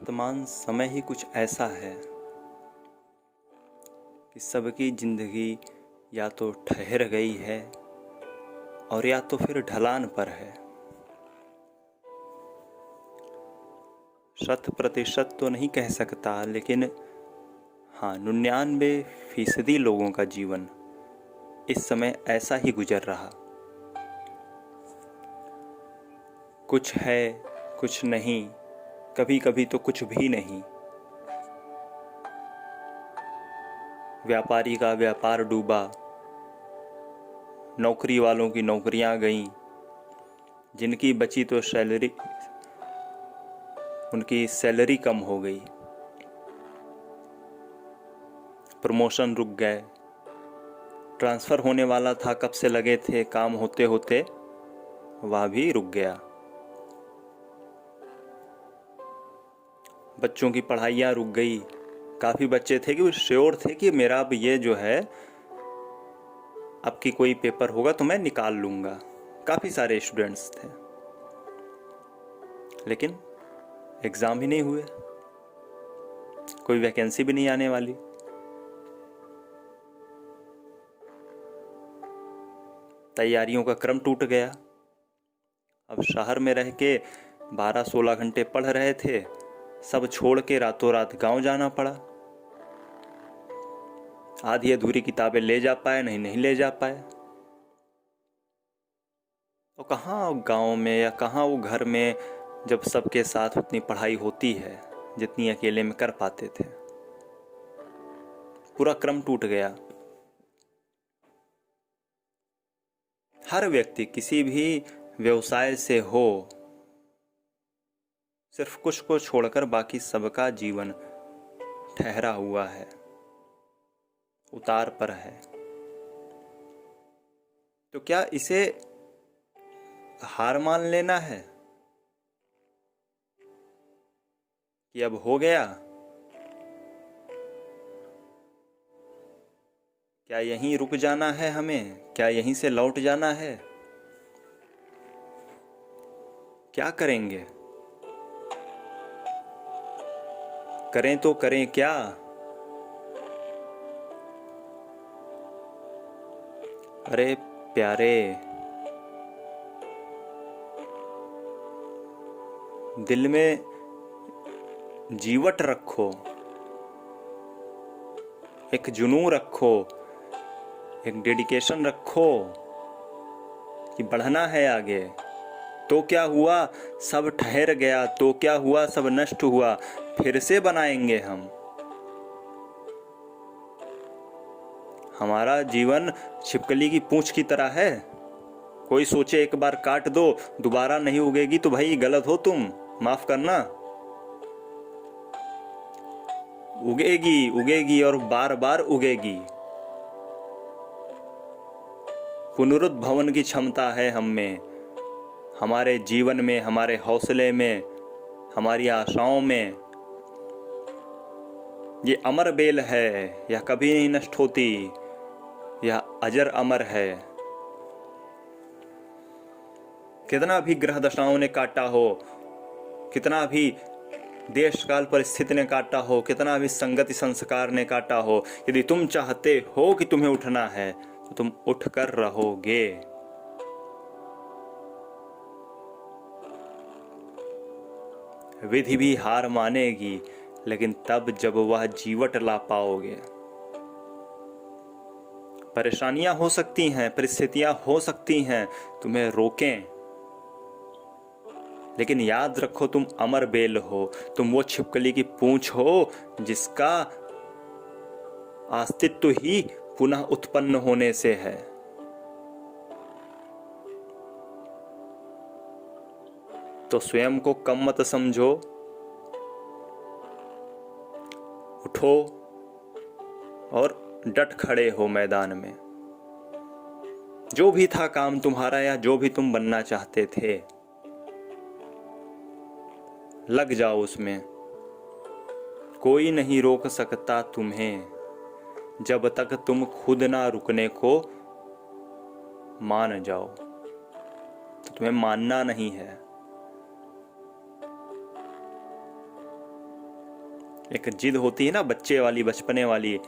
वर्तमान समय ही कुछ ऐसा है कि सबकी जिंदगी या तो ठहर गई है और या तो फिर ढलान पर है। 100% तो नहीं कह सकता, लेकिन हाँ 99% लोगों का जीवन इस समय ऐसा ही गुजर रहा। कुछ है, कुछ नहीं, कभी कभी तो कुछ भी नहीं। व्यापारी का व्यापार डूबा, नौकरी वालों की नौकरियां गईं, जिनकी बची तो सैलरी, उनकी सैलरी कम हो गई, प्रमोशन रुक गए, ट्रांसफ़र होने वाला था, कब से लगे थे, काम होते होते वह भी रुक गया। बच्चों की पढ़ाइयाँ रुक गई। काफ़ी बच्चे थे कि वो श्योर थे कि मेरा अब ये जो है, अब की कोई पेपर होगा तो मैं निकाल लूँगा। काफ़ी सारे स्टूडेंट्स थे, लेकिन एग्ज़ाम ही नहीं हुए, कोई वैकेंसी भी नहीं आने वाली। तैयारियों का क्रम टूट गया। अब शहर में रह के 12-16 घंटे पढ़ रहे थे, सब छोड़ के रातों रात गांव जाना पड़ा। आधी अधूरी किताबें ले जा पाए, नहीं ले जा पाए। तो कहाँ गांव में या कहाँ वो घर में जब सबके साथ उतनी पढ़ाई होती है जितनी अकेले में कर पाते थे। पूरा क्रम टूट गया। हर व्यक्ति किसी भी व्यवसाय से हो, सिर्फ कुछ को छोड़कर बाकी सबका जीवन ठहरा हुआ है, उतार पर है। तो क्या इसे हार मान लेना है कि अब हो गया? क्या यहीं रुक जाना है हमें? क्या यहीं से लौट जाना है? क्या करेंगे? करें तो करें क्या? अरे प्यारे, दिल में जीवट रखो, एक जुनून रखो, एक डेडिकेशन रखो कि बढ़ना है आगे। तो क्या हुआ, सब ठहर गया, तो क्या हुआ, सब नष्ट हुआ, फिर से बनाएंगे हम। हमारा जीवन छिपकली की पूंछ की तरह है। कोई सोचे एक बार काट दो दोबारा नहीं उगेगी, तो भाई गलत हो तुम, माफ करना। उगेगी उगेगी और बार बार उगेगी। पुनरुद्भवन की क्षमता है हम में, हमारे जीवन में, हमारे हौसले में, हमारी आशाओं में। ये अमर बेल है, यह कभी नहीं नष्ट होती, यह अजर अमर है। कितना भी ग्रह दशाओं ने काटा हो, कितना भी देश काल परिस्थिति ने काटा हो, कितना भी संगति संस्कार ने काटा हो, यदि तुम चाहते हो कि तुम्हें उठना है तो तुम उठकर रहोगे। विधि भी हार मानेगी, लेकिन तब जब वह जीवट ला पाओगे। परेशानियां हो सकती हैं, परिस्थितियां हो सकती हैं तुम्हें रोकें, लेकिन याद रखो तुम अमर बेल हो, तुम वो छिपकली की पूंछ हो जिसका अस्तित्व ही पुनः उत्पन्न होने से है। तो स्वयं को कम मत समझो, उठो और डट खड़े हो मैदान में। जो भी था काम तुम्हारा या जो भी तुम बनना चाहते थे, लग जाओ उसमें। कोई नहीं रोक सकता तुम्हें जब तक तुम खुद ना रुकने को मान जाओ। तो तुम्हें मानना नहीं है, एक जिद होती है ना बच्चे वाली, बचपने वाली,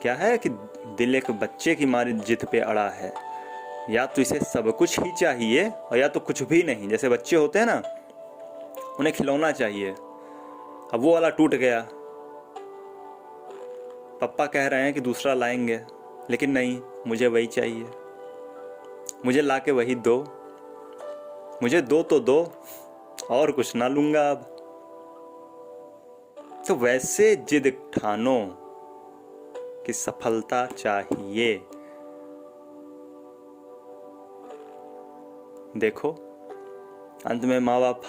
क्या है कि दिल एक बच्चे की मारी जिद पे अड़ा है, या तो इसे सब कुछ ही चाहिए और या तो कुछ भी नहीं। जैसे बच्चे होते हैं ना, उन्हें खिलौना चाहिए, अब वो वाला टूट गया, पापा कह रहे हैं कि दूसरा लाएंगे, लेकिन नहीं, मुझे वही चाहिए, मुझे लाके वही दो, मुझे दो तो दो, और कुछ ना लूंगा अब। तो वैसे जिद ठानो कि सफलता चाहिए। देखो अंत में माँ बाप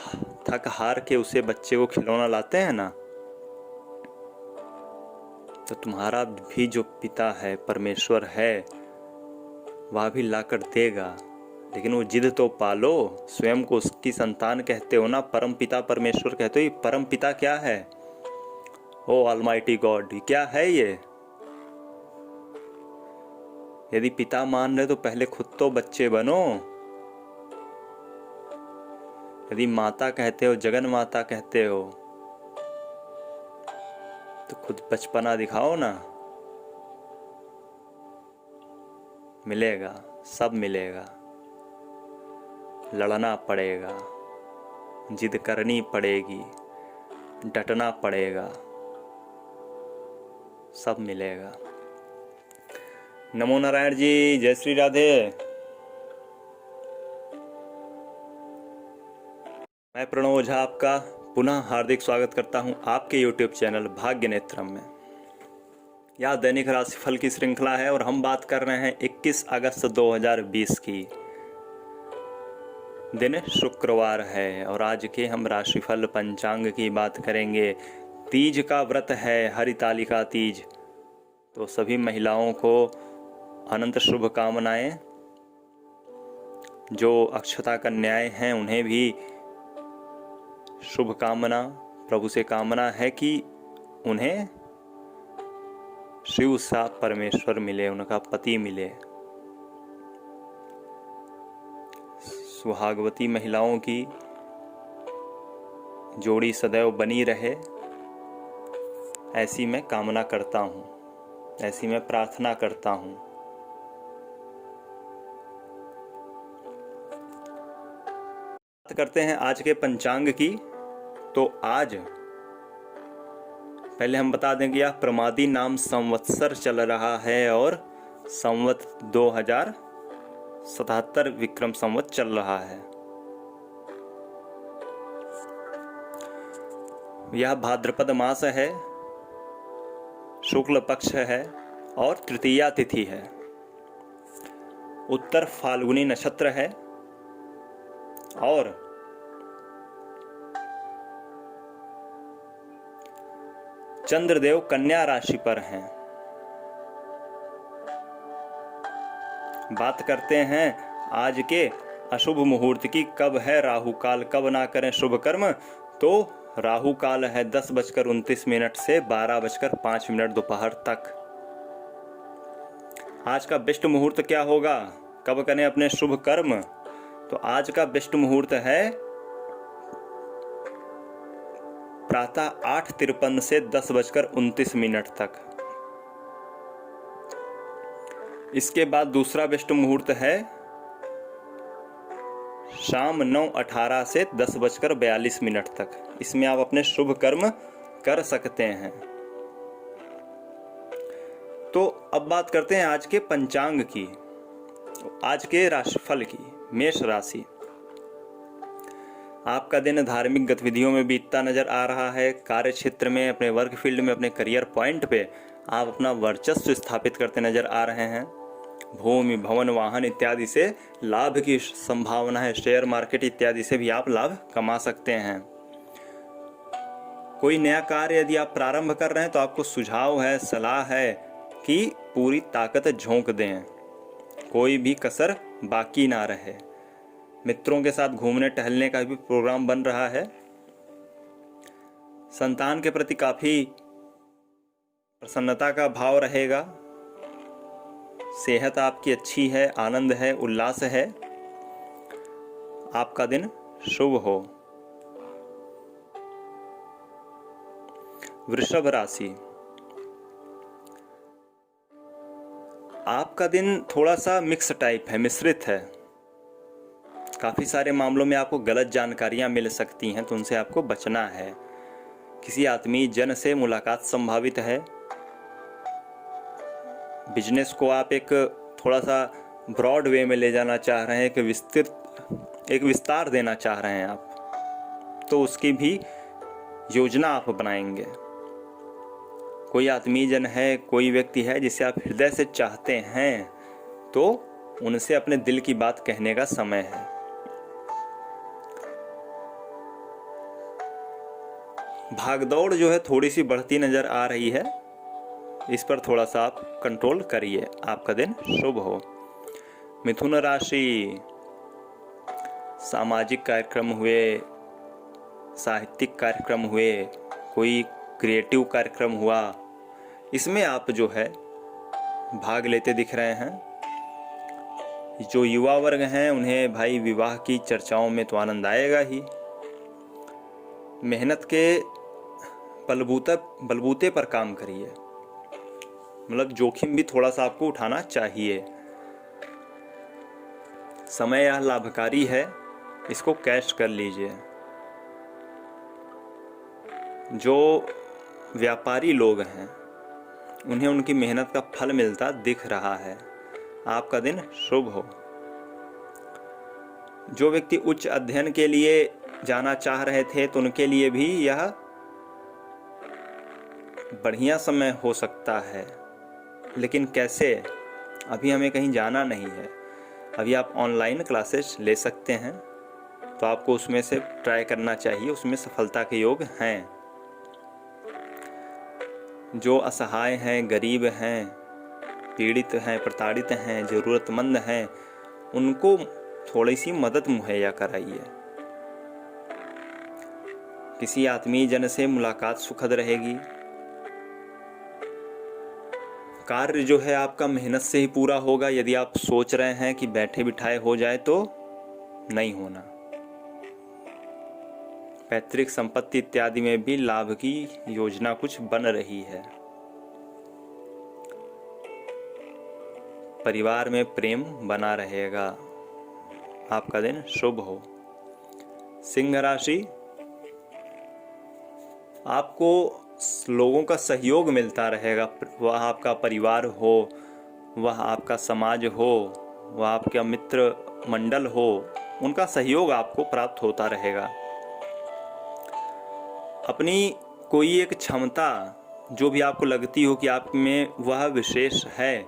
थक हार के उसे बच्चे को खिलौना लाते हैं ना, तो तुम्हारा भी जो पिता है, परमेश्वर है, वह भी लाकर देगा। लेकिन वो जिद तो पालो। स्वयं को उसकी संतान कहते हो ना, परम पिता परमेश्वर कहते हो। ये परम पिता क्या है? ओ ऑलमाइटी गॉड, क्या है ये? यदि पिता मान रहे तो पहले खुद तो बच्चे बनो। यदि माता कहते हो, जगन माता कहते हो, तो खुद बचपना दिखाओ ना। मिलेगा, सब मिलेगा। लड़ना पड़ेगा, जिद करनी पड़ेगी, डटना पड़ेगा, सब मिलेगा। नमो नारायण जी, जय श्री राधे। मैं प्रणव ओझा आपका पुनः हार्दिक स्वागत करता हूं आपके YouTube चैनल भाग्य नेत्रम में। यह दैनिक राशिफल की श्रृंखला है और हम बात कर रहे हैं 21 अगस्त 2020 की। दिन शुक्रवार है और आज के हम राशिफल पंचांग की बात करेंगे। तीज का व्रत है, हरितालिका तीज, तो सभी महिलाओं को अनंत शुभकामनाएं। जो अक्षता कन्याएं हैं उन्हें भी शुभकामना। प्रभु से कामना है कि उन्हें शिव सा परमेश्वर मिले, उनका पति मिले। सुहागवती महिलाओं की जोड़ी सदैव बनी रहे, ऐसी मैं कामना करता हूँ, ऐसी मैं प्रार्थना करता हूँ। बात करते हैं आज के पंचांग की। तो आज पहले हम बता दें कि यह प्रमादी नाम संवत्सर चल रहा है और संवत 2077 विक्रम संवत चल रहा है। यह भाद्रपद मास है, शुक्ल पक्ष है और तृतीया तिथि है। उत्तर फाल्गुनी नक्षत्र है और चंद्रदेव कन्या राशि पर हैं। बात करते हैं आज के अशुभ मुहूर्त की। कब है राहु काल, कब ना करें शुभ कर्म? तो राहु काल है 10:29 से 12:05 दोपहर तक। आज का बेस्ट मुहूर्त क्या होगा, कब करें अपने शुभ कर्म? तो आज का बेस्ट मुहूर्त है प्रातः 8:53 से 10:29 तक। इसके बाद दूसरा बेस्ट मुहूर्त है शाम 9:18 से 10:42 तक। इसमें आप अपने शुभ कर्म कर सकते हैं। तो अब बात करते हैं आज के पंचांग की, आज के राशिफल की। मेष राशि, आपका दिन धार्मिक गतिविधियों में बीतता नजर आ रहा है। कार्य क्षेत्र में, अपने वर्क फील्ड में, अपने करियर पॉइंट पे आप अपना वर्चस्व स्थापित करते नजर आ रहे हैं। भूमि, भवन, वाहन इत्यादि से लाभ की संभावना है। शेयर मार्केट इत्यादि से भी आप लाभ कमा सकते हैं। कोई नया कार्य यदि आप प्रारंभ कर रहे हैं तो आपको सुझाव है, सलाह है कि पूरी ताकत झोंक दें, कोई भी कसर बाकी ना रहे। मित्रों के साथ घूमने टहलने का भी प्रोग्राम बन रहा है। संतान के प्रति काफी प्रसन्नता का भाव रहेगा। सेहत आपकी अच्छी है, आनंद है, उल्लास है। आपका दिन शुभ हो। वृषभ राशि, आपका दिन थोड़ा सा मिक्स टाइप है, मिश्रित है। काफ़ी सारे मामलों में आपको गलत जानकारियां मिल सकती हैं, तो उनसे आपको बचना है। किसी आत्मीय जन से मुलाकात संभावित है। बिजनेस को आप एक थोड़ा सा ब्रॉड वे में ले जाना चाह रहे हैं, एक विस्तार देना चाह रहे हैं आप, तो उसकी भी योजना आप बनाएंगे। कोई आत्मीय जन है, कोई व्यक्ति है जिसे आप हृदय से चाहते हैं, तो उनसे अपने दिल की बात कहने का समय है। भागदौड़ जो है थोड़ी सी बढ़ती नजर आ रही है, इस पर थोड़ा सा आप कंट्रोल करिए। आपका दिन शुभ हो। मिथुन राशि, सामाजिक कार्यक्रम हुए, साहित्यिक कार्यक्रम हुए, कोई क्रिएटिव कार्यक्रम हुआ, इसमें आप जो है भाग लेते दिख रहे हैं। जो युवा वर्ग हैं उन्हें भाई विवाह की चर्चाओं में तो आनंद आएगा ही। मेहनत के बलबूते पर काम करिए, मतलब जोखिम भी थोड़ा सा आपको उठाना चाहिए। समय यह लाभकारी है, इसको कैश कर लीजिए। जो व्यापारी लोग हैं उन्हें उनकी मेहनत का फल मिलता दिख रहा है। आपका दिन शुभ हो। जो व्यक्ति उच्च अध्ययन के लिए जाना चाह रहे थे तो उनके लिए भी यह बढ़िया समय हो सकता है, लेकिन कैसे, अभी हमें कहीं जाना नहीं है। अभी आप ऑनलाइन क्लासेस ले सकते हैं, तो आपको उसमें से ट्राई करना चाहिए, उसमें सफलता के योग हैं। जो असहाय हैं, गरीब हैं, पीड़ित हैं, प्रताड़ित हैं, ज़रूरतमंद हैं, उनको थोड़ी सी मदद मुहैया कराइए। किसी आत्मीय जन से मुलाकात सुखद रहेगी। कार्य जो है आपका मेहनत से ही पूरा होगा। यदि आप सोच रहे हैं कि बैठे बिठाए हो जाए तो नहीं होना। पैतृक संपत्ति इत्यादि में भी लाभ की योजना कुछ बन रही है। परिवार में प्रेम बना रहेगा। आपका दिन शुभ हो। सिंह राशि, आपको लोगों का सहयोग मिलता रहेगा। वह आपका परिवार हो, वह आपका समाज हो, वह आपका मित्र मंडल हो, उनका सहयोग आपको प्राप्त होता रहेगा। अपनी कोई एक क्षमता जो भी आपको लगती हो कि आप में वह विशेष है,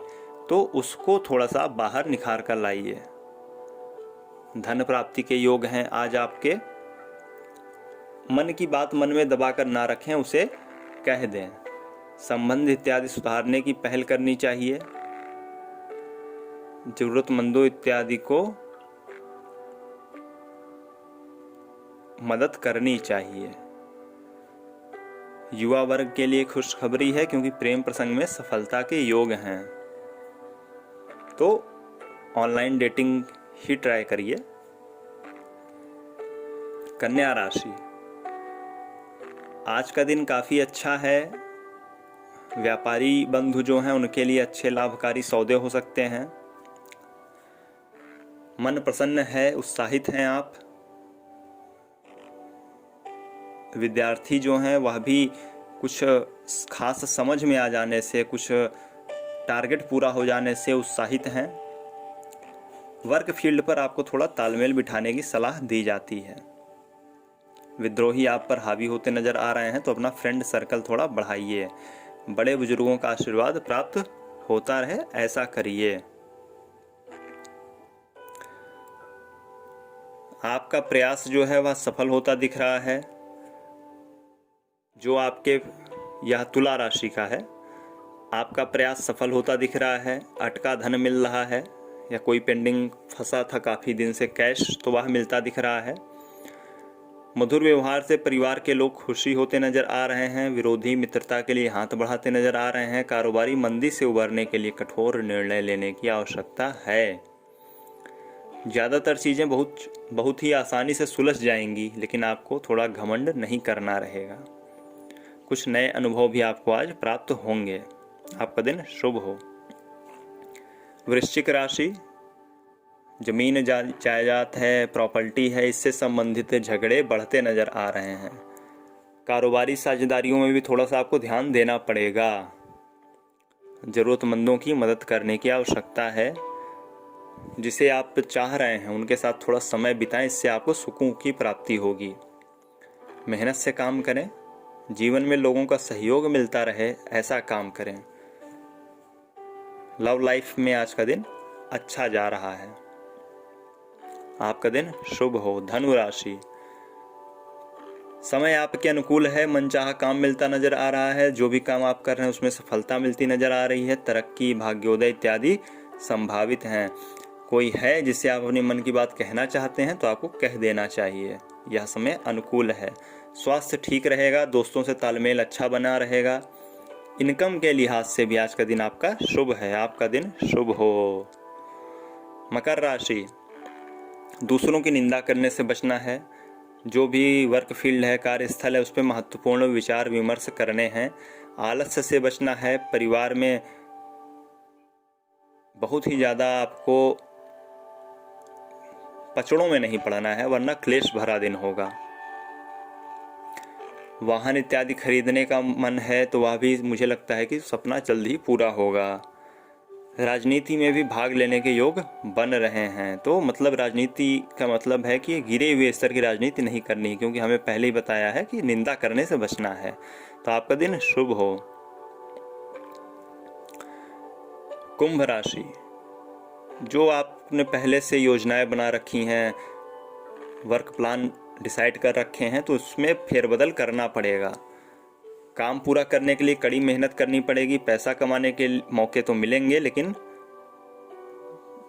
तो उसको थोड़ा सा बाहर निखार कर लाइए। धन प्राप्ति के योग हैं आज आपके। मन की बात मन में दबाकर ना रखें, उसे कह दें। संबंध इत्यादि सुधारने की पहल करनी चाहिए। जरूरतमंदों इत्यादि को मदद करनी चाहिए। युवा वर्ग के लिए खुशखबरी है, क्योंकि प्रेम प्रसंग में सफलता के योग हैं। तो ऑनलाइन डेटिंग ही ट्राई करिए। कन्या राशि, आज का दिन काफ़ी अच्छा है। व्यापारी बंधु जो हैं उनके लिए अच्छे लाभकारी सौदे हो सकते हैं। मन प्रसन्न है, उत्साहित हैं आप। विद्यार्थी जो हैं वह भी कुछ खास समझ में आ जाने से, कुछ टारगेट पूरा हो जाने से उत्साहित हैं। वर्क फील्ड पर आपको थोड़ा तालमेल बिठाने की सलाह दी जाती है। विद्रोही आप पर हावी होते नजर आ रहे हैं, तो अपना फ्रेंड सर्कल थोड़ा बढ़ाइए। बड़े बुजुर्गों का आशीर्वाद प्राप्त होता रहे, ऐसा करिए। आपका प्रयास जो है वह सफल होता दिख रहा है। जो आपके, यह तुला राशि का है, आपका प्रयास सफल होता दिख रहा है। अटका धन मिल रहा है, या कोई पेंडिंग फंसा था काफ़ी दिन से कैश, तो वह मिलता दिख रहा है। मधुर व्यवहार से परिवार के लोग खुशी होते नजर आ रहे हैं। विरोधी मित्रता के लिए हाथ बढ़ाते नजर आ रहे हैं। कारोबारी मंदी से उबरने के लिए कठोर निर्णय लेने की आवश्यकता है। ज़्यादातर चीज़ें बहुत ही आसानी से सुलझ जाएंगी, लेकिन आपको थोड़ा घमंड नहीं करना रहेगा। कुछ नए अनुभव भी आपको आज प्राप्त होंगे। आपका दिन शुभ हो। वृश्चिक राशि, जमीन जायदाद है, प्रॉपर्टी है, इससे संबंधित झगड़े बढ़ते नजर आ रहे हैं। कारोबारी साझेदारियों में भी थोड़ा सा आपको ध्यान देना पड़ेगा। जरूरतमंदों की मदद करने की आवश्यकता है। जिसे आप चाह रहे हैं उनके साथ थोड़ा समय बिताएं, इससे आपको सुकून की प्राप्ति होगी। मेहनत से काम करें, जीवन में लोगों का सहयोग मिलता रहे, ऐसा काम करें। लव लाइफ में आज का दिन अच्छा जा रहा है। आपका दिन शुभ हो। धनु राशि, समय आपके अनुकूल है, मनचाहा काम मिलता नजर आ रहा है। जो भी काम आप कर रहे हैं उसमें सफलता मिलती नजर आ रही है। तरक्की, भाग्योदय इत्यादि संभावित हैं। कोई है जिससे आप अपने मन की बात कहना चाहते हैं तो आपको कह देना चाहिए। यह समय अनुकूल है। स्वास्थ्य ठीक रहेगा, दोस्तों से तालमेल अच्छा बना रहेगा। इनकम के लिहाज से भी आज का दिन आपका शुभ है। आपका दिन शुभ हो। मकर राशि, दूसरों की निंदा करने से बचना है। जो भी वर्क फील्ड है, कार्यस्थल है, उस पर महत्वपूर्ण विचार विमर्श करने हैं। आलस्य से बचना है। परिवार में बहुत ही ज़्यादा आपको पचड़ों में नहीं पड़ना है, वरना क्लेश भरा दिन होगा। वाहन इत्यादि खरीदने का मन है तो वह भी मुझे लगता है कि सपना जल्द ही पूरा होगा। राजनीति में भी भाग लेने के योग बन रहे हैं। तो मतलब राजनीति का मतलब है कि गिरे हुए स्तर की राजनीति नहीं करनी, क्योंकि हमें पहले ही बताया है कि निंदा करने से बचना है। तो आपका दिन शुभ हो। कुंभ राशि, जो आपने पहले से योजनाएं बना रखी हैं, वर्क प्लान डिसाइड कर रखे हैं, तो उसमें फेरबदल करना पड़ेगा। काम पूरा करने के लिए कड़ी मेहनत करनी पड़ेगी। पैसा कमाने के मौके तो मिलेंगे, लेकिन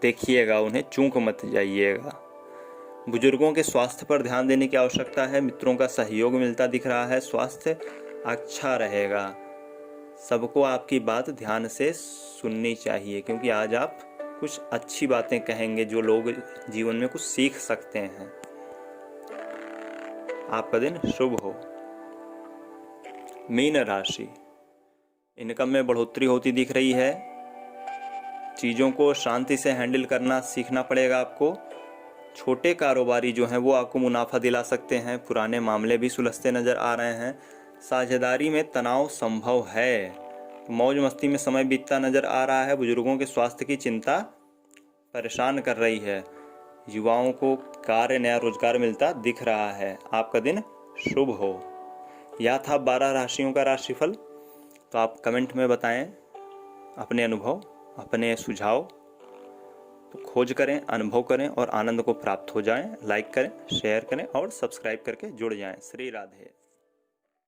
देखिएगा उन्हें, चूक मत जाइएगा। बुजुर्गों के स्वास्थ्य पर ध्यान देने की आवश्यकता है। मित्रों का सहयोग मिलता दिख रहा है। स्वास्थ्य अच्छा रहेगा। सबको आपकी बात ध्यान से सुननी चाहिए, क्योंकि आज आप कुछ अच्छी बातें कहेंगे जो लोग जीवन में कुछ सीख सकते हैं। आपका दिन शुभ हो। मीन राशि, इनकम में बढ़ोतरी होती दिख रही है। चीज़ों को शांति से हैंडल करना सीखना पड़ेगा आपको। छोटे कारोबारी जो हैं वो आपको मुनाफा दिला सकते हैं। पुराने मामले भी सुलझते नज़र आ रहे हैं। साझेदारी में तनाव संभव है। मौज मस्ती में समय बीतता नज़र आ रहा है। बुजुर्गों के स्वास्थ्य की चिंता परेशान कर रही है। युवाओं को कार्य, नया रोजगार मिलता दिख रहा है। आपका दिन शुभ हो। यह था 12 राशियों का राशिफल। तो आप कमेंट में बताएं अपने अनुभव, अपने सुझाव। तो खोज करें, अनुभव करें और आनंद को प्राप्त हो जाएं। लाइक करें, शेयर करें और सब्सक्राइब करके जुड़ जाएं। श्री राधे।